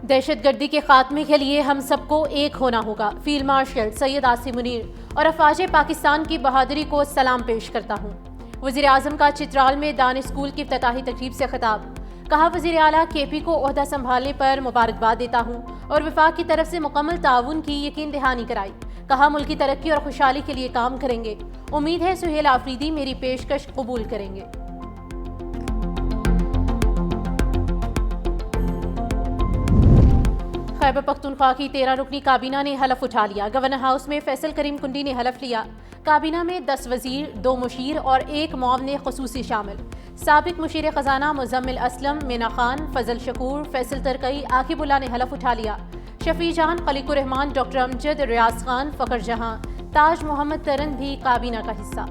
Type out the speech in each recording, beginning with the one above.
دہشت گردی کے خاتمے کے لیے ہم سب کو ایک ہونا ہوگا۔ فیلڈ مارشل سید عاصم منیر اور افواج پاکستان کی بہادری کو سلام پیش کرتا ہوں۔ وزیر اعظم کا چترال میں دان اسکول کی افتتاحی تقریب سے خطاب۔ کہا وزیر اعلیٰ کے پی کو عہدہ سنبھالنے پر مبارکباد دیتا ہوں اور وفاق کی طرف سے مکمل تعاون کی یقین دہانی کرائی۔ کہا ملک کی ترقی اور خوشحالی کے لیے کام کریں گے۔ امید ہے سہیل آفریدی میری پیشکش قبول کریں گے۔ خیبر پختونخوا کی 13 رکنی کابینہ نے حلف اٹھا لیا۔ گورنر ہاؤس میں فیصل کریم کنڈی نے حلف لیا۔ کابینہ میں 10 وزیر، 2 مشیر اور 1 معاون خصوصی شامل۔ سابق مشیر خزانہ مزمل اسلم، مینا خان، فضل شکور، فیصل ترکئی، عاقب اللہ نے حلف اٹھا لیا۔ شفیع جان، خلیق الرحمان، ڈاکٹر امجد، ریاض خان، فخر جہاں، تاج محمد ترن بھی کابینہ کا حصہ۔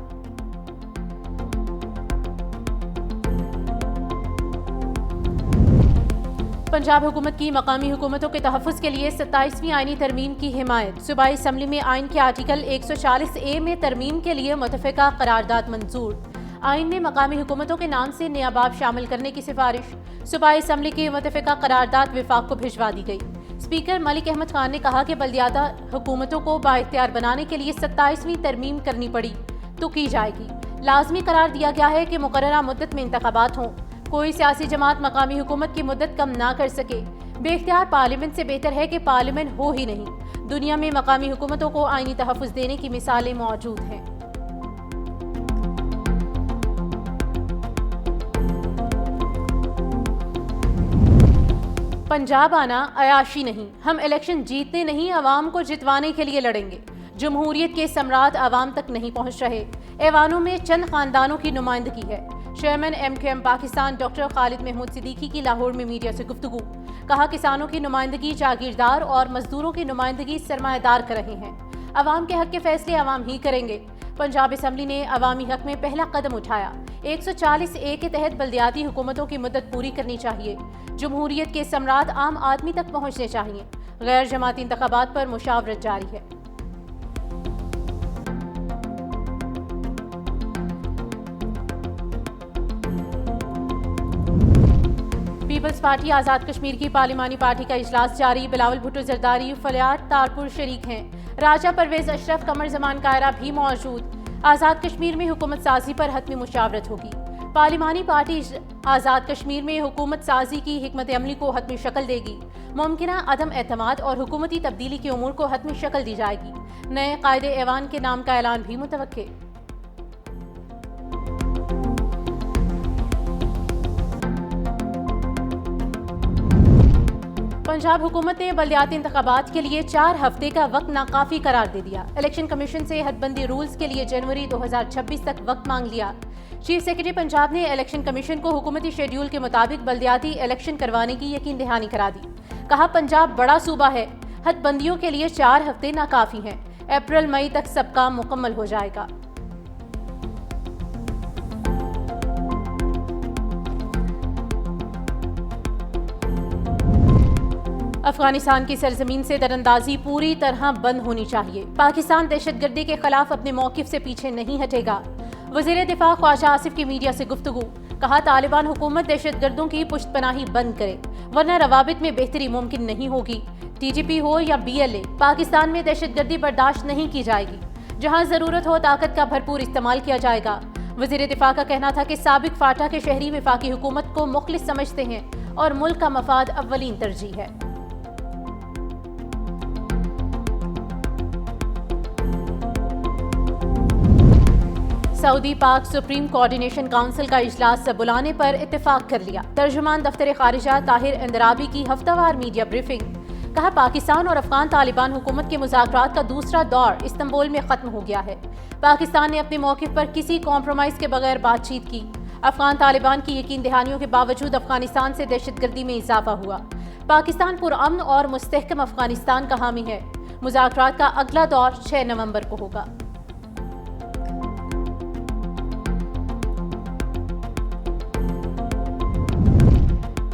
پنجاب حکومت کی مقامی حکومتوں کے تحفظ کے لیے 27ویں آئینی ترمیم کی حمایت۔ صوبائی اسمبلی میں آئین کے آرٹیکل 140A میں ترمیم کے لیے متفقہ قرارداد منظور۔ آئین میں مقامی حکومتوں کے نام سے نیا باب شامل کرنے کی سفارش۔ صوبائی اسمبلی کی متفقہ قرارداد وفاق کو بھجوا دی گئی۔ اسپیکر ملک احمد خان نے کہا کہ بلدیاتہ حکومتوں کو بااختیار بنانے کے لیے 27ویں ترمیم کرنی پڑی تو کی جائے گی۔ لازمی قرار دیا گیا ہے کہ مقررہ مدت میں انتخابات ہوں۔ کوئی سیاسی جماعت مقامی حکومت کی مدت کم نہ کر سکے۔ بے اختیار پارلیمنٹ سے بہتر ہے کہ پارلیمنٹ ہو ہی نہیں۔ دنیا میں مقامی حکومتوں کو آئینی تحفظ دینے کی مثالیں موجود ہیں۔ پنجاب آنا عیاشی نہیں، ہم الیکشن جیتنے نہیں عوام کو جتوانے کے لیے لڑیں گے۔ جمہوریت کے ثمرات عوام تک نہیں پہنچ رہے، ایوانوں میں چند خاندانوں کی نمائندگی ہے۔ چیئرمین MKM پاکستان ڈاکٹر خالد محمود صدیقی کی لاہور میں میڈیا سے گفتگو۔ کہا کسانوں کی نمائندگی جاگیردار اور مزدوروں کی نمائندگی سرمایہ دار کر رہے ہیں۔ عوام کے حق کے فیصلے عوام ہی کریں گے۔ پنجاب اسمبلی نے عوامی حق میں پہلا قدم اٹھایا۔ 140A کے تحت بلدیاتی حکومتوں کی مدت پوری کرنی چاہیے۔ جمہوریت کے ثمرات عام آدمی تک پہنچنے چاہیے۔ غیر جماعتی انتخابات پر مشاورت جاری ہے۔ پیپلز پارٹی آزاد کشمیر کی پارلیمانی پارٹی کا اجلاس جاری۔ بلاول بھٹو زرداری، فلیات تارپور شریک ہیں۔ راجہ پرویز اشرف، قمر زمان کائرہ بھی موجود۔ آزاد کشمیر میں حکومت سازی پر حتمی مشاورت ہوگی۔ پارلیمانی پارٹی آزاد کشمیر میں حکومت سازی کی حکمت عملی کو حتمی شکل دے گی۔ ممکنہ عدم اعتماد اور حکومتی تبدیلی کے امور کو حتمی شکل دی جائے گی۔ نئے قائد ایوان کے نام کا اعلان بھی متوقع۔ پنجاب حکومت نے بلدیاتی انتخابات کے لیے 4 ہفتے کا وقت ناکافی قرار دے دیا۔ الیکشن کمیشن سے حد بندی رولز کے لیے جنوری 2026 تک وقت مانگ لیا۔ چیف سیکرٹری پنجاب نے الیکشن کمیشن کو حکومتی شیڈول کے مطابق بلدیاتی الیکشن کروانے کی یقین دہانی کرا دی۔ کہا پنجاب بڑا صوبہ ہے، حد بندیوں کے لیے 4 ہفتے ناکافی ہیں۔ اپریل مئی تک سب کام مکمل ہو جائے گا۔ افغانستان کی سرزمین سے دراندازی پوری طرح بند ہونی چاہیے۔ پاکستان دہشت گردی کے خلاف اپنے موقف سے پیچھے نہیں ہٹے گا۔ وزیر دفاع خواجہ آصف کی میڈیا سے گفتگو۔ کہا طالبان حکومت دہشت گردوں کی پشت پناہی بند کرے ورنہ روابط میں بہتری ممکن نہیں ہوگی۔ TTP ہو یا BLA، پاکستان میں دہشت گردی برداشت نہیں کی جائے گی۔ جہاں ضرورت ہو طاقت کا بھرپور استعمال کیا جائے گا۔ وزیر دفاع کا کہنا تھا کہ سابق فاٹا کے شہری وفاقی حکومت کو مخلص سمجھتے ہیں اور ملک کا مفاد اولین ترجیح ہے۔ سعودی پاک سپریم کوارڈینیشن کونسل کا اجلاس بلانے پر اتفاق کر لیا۔ ترجمان دفتر خارجہ طاہر اندرابی کی ہفتہ وار میڈیا بریفنگ۔ کہا پاکستان اور افغان طالبان حکومت کے مذاکرات کا دوسرا دور استنبول میں ختم ہو گیا ہے۔ پاکستان نے اپنے موقف پر کسی کمپرومائز کے بغیر بات چیت کی۔ افغان طالبان کی یقین دہانیوں کے باوجود افغانستان سے دہشت گردی میں اضافہ ہوا۔ پاکستان پرامن اور مستحکم افغانستان کا حامی ہے۔ مذاکرات کا اگلا دور 6 نومبر کو ہوگا۔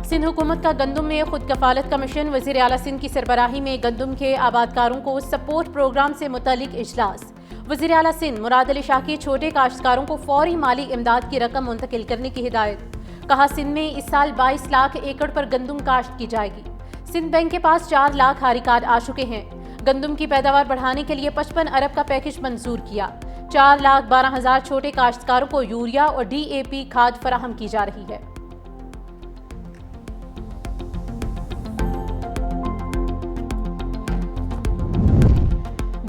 سندھ حکومت کا گندم میں خود کفالت کمیشن۔ وزیر اعلیٰ سندھ کی سربراہی میں گندم کے آبادکاروں کو سپورٹ پروگرام سے متعلق اجلاس۔ وزیر اعلیٰ سندھ مراد علی شاہ کی چھوٹے کاشتکاروں کو فوری مالی امداد کی رقم منتقل کرنے کی ہدایت۔ کہا سندھ میں اس سال 22 لاکھ ایکڑ پر گندم کاشت کی جائے گی۔ سندھ بینک کے پاس 4 لاکھ ہاری کارڈ آ چکے ہیں۔ گندم کی پیداوار بڑھانے کے لیے 55 ارب کا پیکج منظور کیا۔ 4,12,000 چھوٹے کاشتکاروں کو یوریا اور ڈی اے پی کھاد فراہم کی جا رہی ہے۔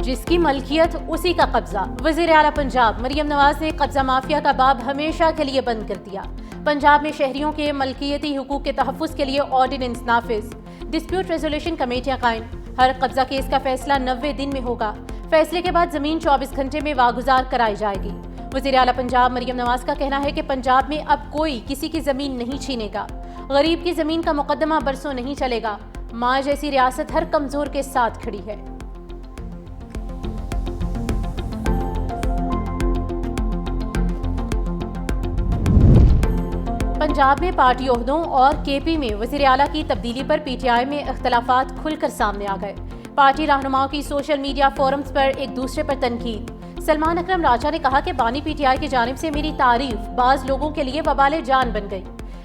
جس کی ملکیت اسی کا قبضہ، وزیر اعلیٰ پنجاب مریم نواز نے قبضہ مافیا کا باب ہمیشہ کے لیے بند کر دیا۔ پنجاب میں شہریوں کے ملکیتی حقوق کے تحفظ کے لیے آرڈیننس نافذ، ڈسپیوٹ ریزولوشن کمیٹیاں قائم، ہر قبضہ کیس کا فیصلہ 90 دن میں ہوگا، فیصلے کے بعد زمین 24 گھنٹے میں واگزار کرائی جائے گی۔ وزیر اعلیٰ پنجاب مریم نواز کا کہنا ہے کہ پنجاب میں اب کوئی کسی کی زمین نہیں چھینے گا، غریب کی زمین کا مقدمہ برسوں نہیں چلے گا، ماں جیسی ریاست ہر کمزور کے ساتھ کھڑی ہے۔ پنجاب میں پارٹی عہدوں اور کے پی میں وزیر اعلیٰ کی تبدیلی پر پی ٹی آئی میں اختلافات کھل کر سامنے آ گئے۔ پارٹی رہنماؤں کی سوشل میڈیا فورمز پر ایک دوسرے پر تنقید۔ سلمان اکرم راجہ نے کہا کہ بانی پی ٹی آئی کی جانب سے میری تعریف بعض لوگوں کے لیے وبال جان بن گئی۔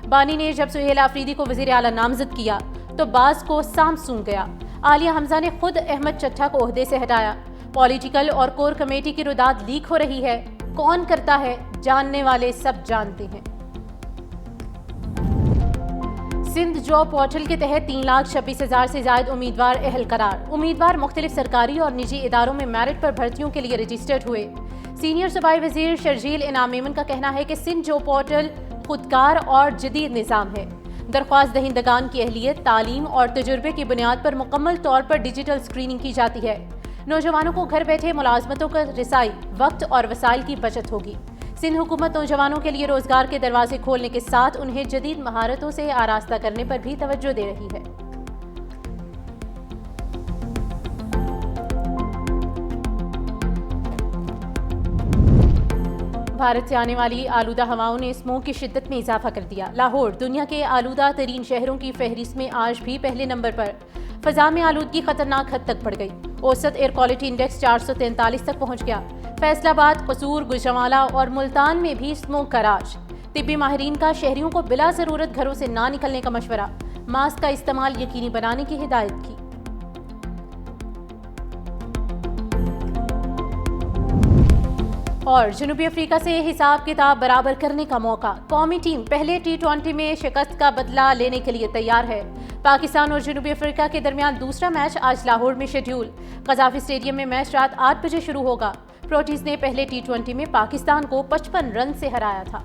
بانی نے جب سہیل آفریدی کو وزیر اعلیٰ نامزد کیا تو بعض کو سام سونگ گیا۔ عالیہ حمزہ نے خود احمد چٹھا کو عہدے سے ہٹایا۔ پولیٹیکل اور کور کمیٹی کی رداد لیک ہو رہی ہے، کون کرتا ہے جاننے والے سب جانتے ہیں۔ سندھ جاب پورٹل کے تحت 3,26,000 سے زائد امیدوار اہل قرار۔ امیدوار مختلف سرکاری اور نجی اداروں میں میرٹ پر بھرتیوں کے لیے رجسٹرڈ ہوئے۔ سینئر صوبائی وزیر شرجیل انعام میمن کا کہنا ہے کہ سندھ جاب پورٹل خودکار اور جدید نظام ہے۔ درخواست دہندگان کی اہلیت، تعلیم اور تجربے کی بنیاد پر مکمل طور پر ڈیجیٹل اسکریننگ کی جاتی ہے۔ نوجوانوں کو گھر بیٹھے ملازمتوں کا رسائی، وقت اور وسائل کی بچت ہوگی۔ سندھ حکومت نوجوانوں کے لیے روزگار کے دروازے کھولنے کے ساتھ انہیں جدید مہارتوں سے آراستہ کرنے پر بھی توجہ دے رہی ہے۔ بھارت سے آنے والی آلودہ ہواؤں نے اسموگ کی شدت میں اضافہ کر دیا۔ لاہور دنیا کے آلودہ ترین شہروں کی فہرست میں آج بھی پہلے نمبر پر۔ فضا میں آلودگی خطرناک حد تک بڑھ گئی، اوسط ایئر کوالٹی انڈیکس 443 تک پہنچ گیا۔ فیصل آباد، قصور، گوجرانوالہ اور ملتان میں بھی اسموگ کا راج۔ طبی ماہرین کا شہریوں کو بلا ضرورت گھروں سے نہ نکلنے کا مشورہ، ماسک کا استعمال یقینی بنانے کی ہدایت کی۔ اور جنوبی افریقہ سے حساب کتاب برابر کرنے کا موقع، قومی ٹیم پہلے T20 میں شکست کا بدلہ لینے کے لیے تیار ہے۔ پاکستان اور جنوبی افریقہ کے درمیان دوسرا میچ آج لاہور میں شیڈیول۔ قذافی اسٹیڈیم میں میچ رات 8 بجے شروع ہوگا۔ پروٹیز نے پہلے T20 میں پاکستان کو 55 رن سے ہرایا تھا۔